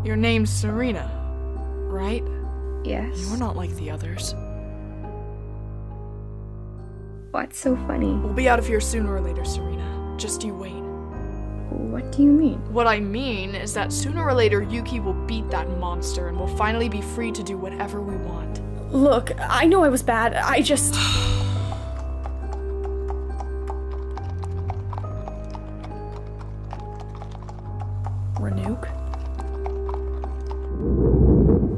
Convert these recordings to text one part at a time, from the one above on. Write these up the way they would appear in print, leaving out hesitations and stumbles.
Your name's Serena, right? Yes. You're not like the others. What's so funny? We'll be out of here sooner or later, Serena. Just you wait. What do you mean? What I mean is that sooner or later, Yuki will beat that monster and we'll finally be free to do whatever we want. Look, I know I was bad. I just... Ranuk?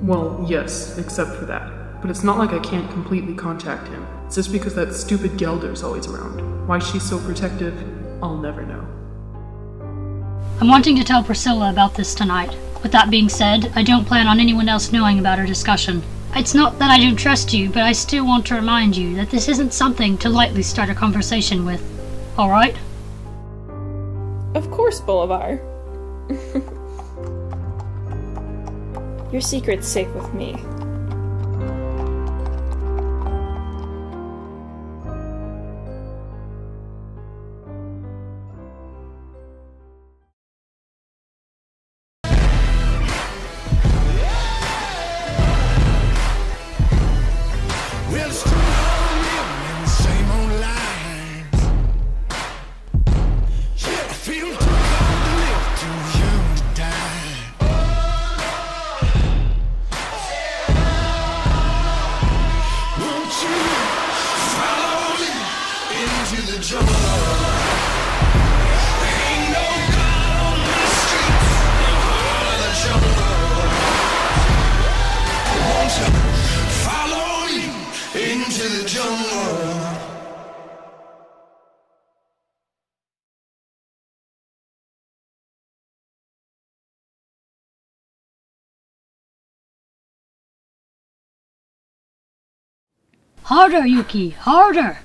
Well, yes, except for that. But it's not like I can't completely contact him. It's just because that stupid Gelder's always around. Why she's so protective, I'll never know. I'm wanting to tell Priscilla about this tonight. With that being said, I don't plan on anyone else knowing about our discussion. It's not that I don't trust you, but I still want to remind you that this isn't something to lightly start a conversation with. Alright? Of course, Bolivar. Your secret's safe with me. Harder, Yuki! Harder!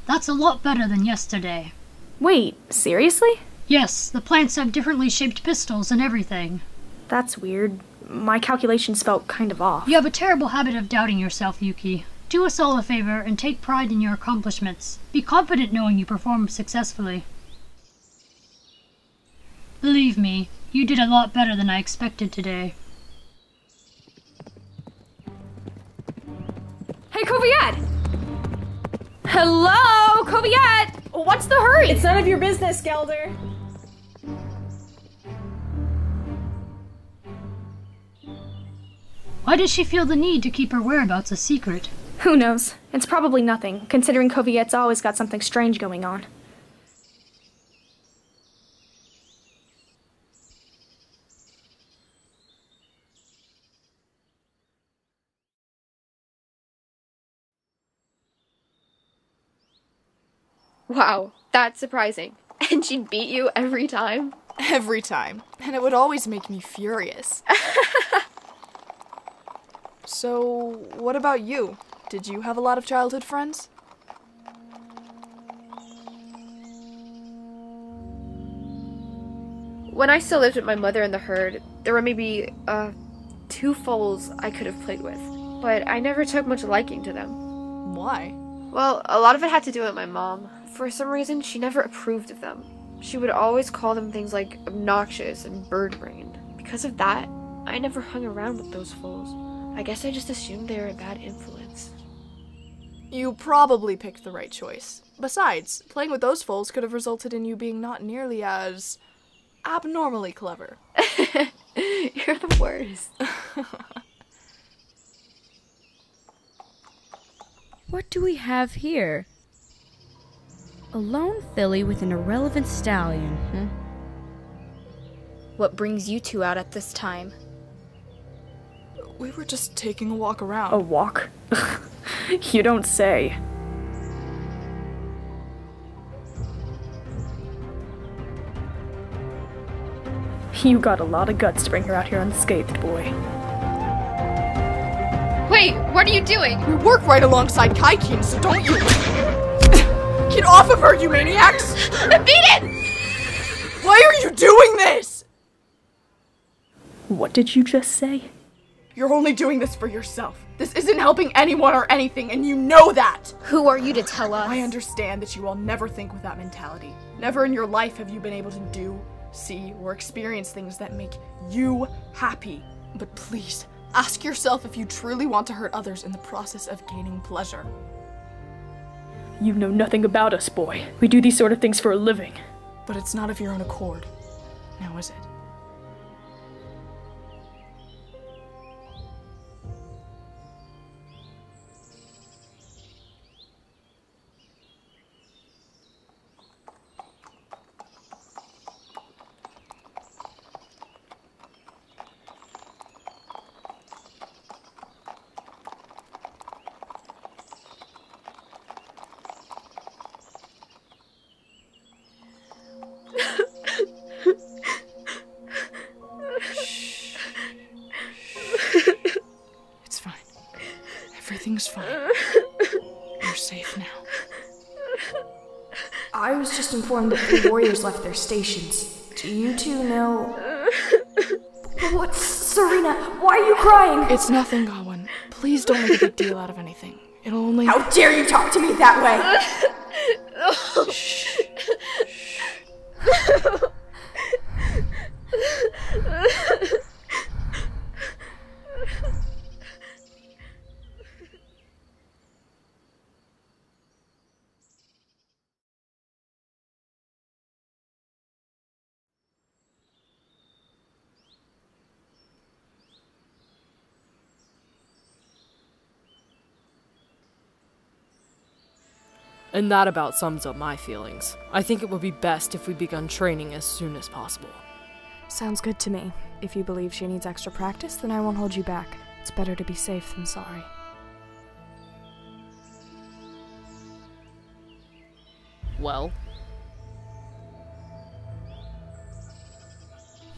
That's a lot better than yesterday. Wait, seriously? Yes, the plants have differently shaped pistils and everything. That's weird. My calculations felt kind of off. You have a terrible habit of doubting yourself, Yuki. Do us all a favor and take pride in your accomplishments. Be confident knowing you performed successfully. Believe me, you did a lot better than I expected today. Hey, Coviette! Hello, Coviette! What's the hurry? It's none of your business, Gelder. Why does she feel the need to keep her whereabouts a secret? Who knows? It's probably nothing, considering Coviette's always got something strange going on. Wow, that's surprising. And she'd beat you every time? Every time. And it would always make me furious. So, what about you? Did you have a lot of childhood friends? When I still lived with my mother in the herd, there were maybe, 2 foals I could have played with. But I never took much liking to them. Why? Well, a lot of it had to do with my mom. For some reason, she never approved of them. She would always call them things like obnoxious and bird-brained. Because of that, I never hung around with those foals. I guess I just assumed they were a bad influence. You probably picked the right choice. Besides, playing with those foals could have resulted in you being not nearly as abnormally clever. You're the worst. What do we have here? A lone filly with an irrelevant stallion, What brings you two out at this time? We were just taking a walk around. A walk? You don't say. You got a lot of guts to bring her out here unscathed, boy. Wait, what are you doing? We work right alongside Kaikin, so don't you... Get off of her, you maniacs! Beat it! Why are you doing this? What did you just say? You're only doing this for yourself. This isn't helping anyone or anything, and you know that! Who are you to tell us? I understand that you all never think with that mentality. Never in your life have you been able to do, see, or experience things that make you happy. But please, ask yourself if you truly want to hurt others in the process of gaining pleasure. You know nothing about us, boy. We do these sort of things for a living. But it's not of your own accord. Now is it? It's fine. Everything's fine. You're safe now. I was just informed that the warriors left their stations. Do you two know... What? Serena, why are you crying? It's nothing, Gawain. Please don't make a big deal out of anything. It'll only... How dare you talk to me that way? Shh. And that about sums up my feelings. I think it would be best if we begun training as soon as possible. Sounds good to me. If you believe she needs extra practice, then I won't hold you back. It's better to be safe than sorry. Well?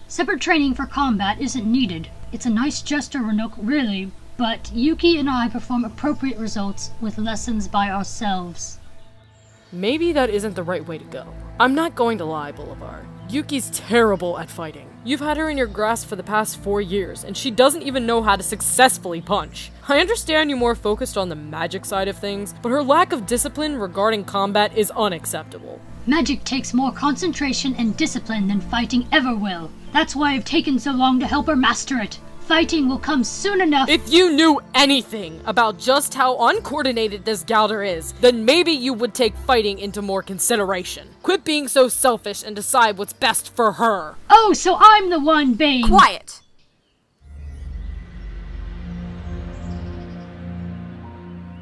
Separate training for combat isn't needed. It's a nice gesture, Renok, really, but Yuki and I perform appropriate results with lessons by ourselves. Maybe that isn't the right way to go. I'm not going to lie, Boulevard. Yuki's terrible at fighting. You've had her in your grasp for the past 4 years, and she doesn't even know how to successfully punch. I understand you're more focused on the magic side of things, but her lack of discipline regarding combat is unacceptable. Magic takes more concentration and discipline than fighting ever will. That's why I've taken so long to help her master it. Fighting will come soon enough. If you knew anything about just how uncoordinated this Galder is, then maybe you would take fighting into more consideration. Quit being so selfish and decide what's best for her. Oh, so I'm the one being— Quiet!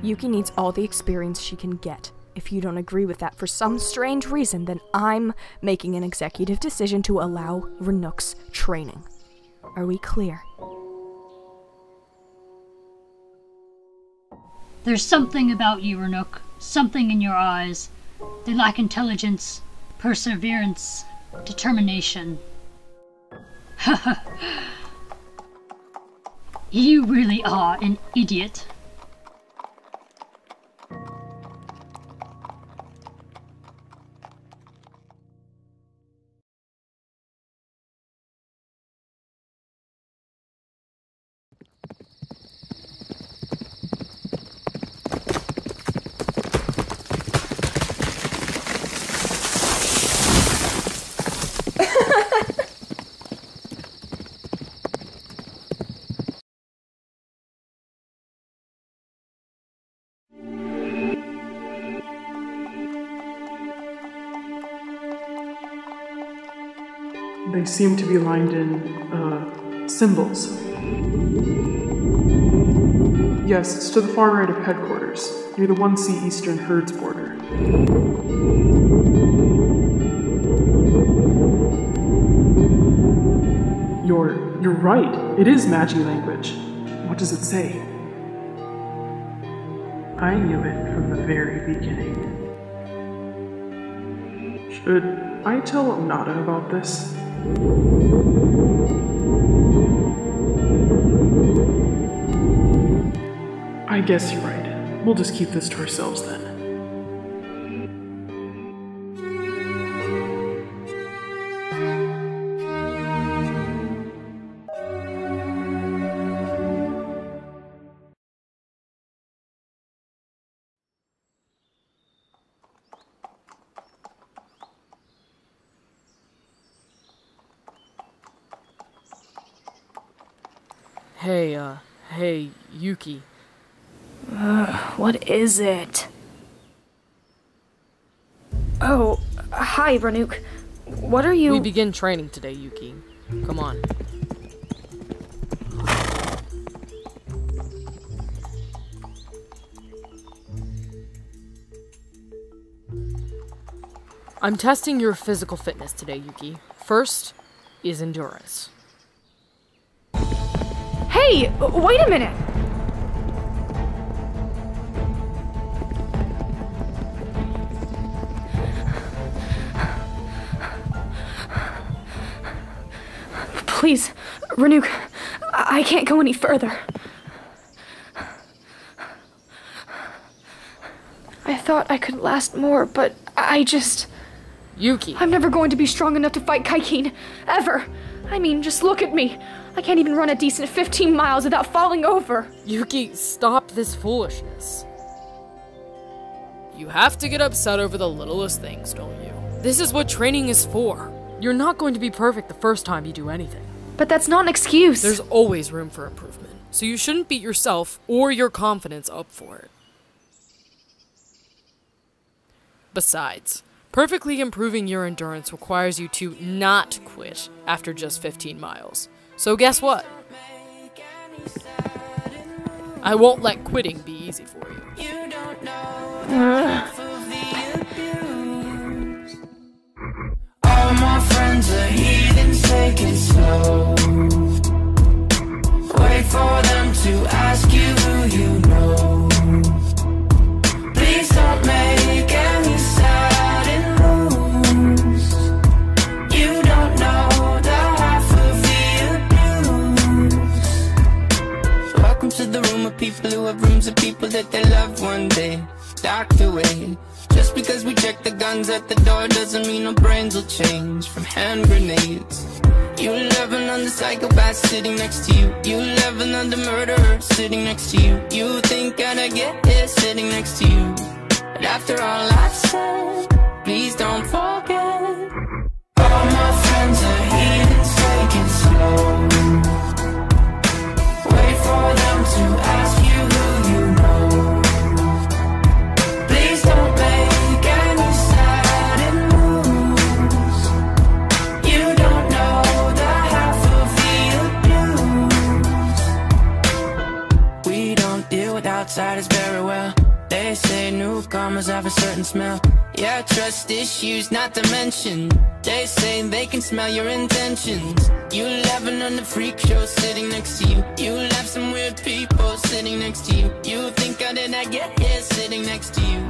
Yuki needs all the experience she can get. If you don't agree with that for some strange reason, then I'm making an executive decision to allow Renuk's training. Are we clear? There's something about you, Renuk. Something in your eyes. They lack intelligence, perseverance, determination. You really are an idiot. They seem to be lined in, symbols. Yes, it's to the far right of headquarters, near the 1C Eastern Herds border. You're right. It is Magi language. What does it say? I knew it from the very beginning. Should I tell Nada about this? I guess you're right. We'll just keep this to ourselves then. Hey, Yuki. What is it? Oh, hi, Ranuk. What are you— We begin training today, Yuki. Come on. I'm testing your physical fitness today, Yuki. First is endurance. Hey, wait a minute! Please, Ranuk, I can't go any further. I thought I could last more, but I just— Yuki! I'm never going to be strong enough to fight Kaikin, ever! I mean, just look at me. I can't even run a decent 15 miles without falling over. Yuki, stop this foolishness. You have to get upset over the littlest things, don't you? This is what training is for. You're not going to be perfect the first time you do anything. But that's not an excuse. There's always room for improvement, so you shouldn't beat yourself or your confidence up for it. Besides, perfectly improving your endurance requires you to not quit after just 15 miles. So guess what? I won't let quitting be easy for you. All my friends are heathens, take it slow. Wait for them to ask you who you know. Please don't make any sudden moves. You don't know the half of the abuse. Welcome to the room of people who have rooms of people that they love one day docked away. Just because we check the guns at the door doesn't mean our brains will change from hand grenades. You love another psychopath sitting next to you. You love another murderer sitting next to you. You think I'd get here sitting next to you. But after all I've said, please don't forget. All my friends are heathens, take it slow. Wait for them to ask you who you know. Please don't make any sudden moves. You don't know the half of the abuse. We don't deal with outsiders very well. They say newcomers have a certain smell. Yeah, trust issues not to mention. They say they can smell your intentions. You laughing on the freak show sitting next to you. You laugh some weird people sitting next to you. You think how did I get here sitting next to you?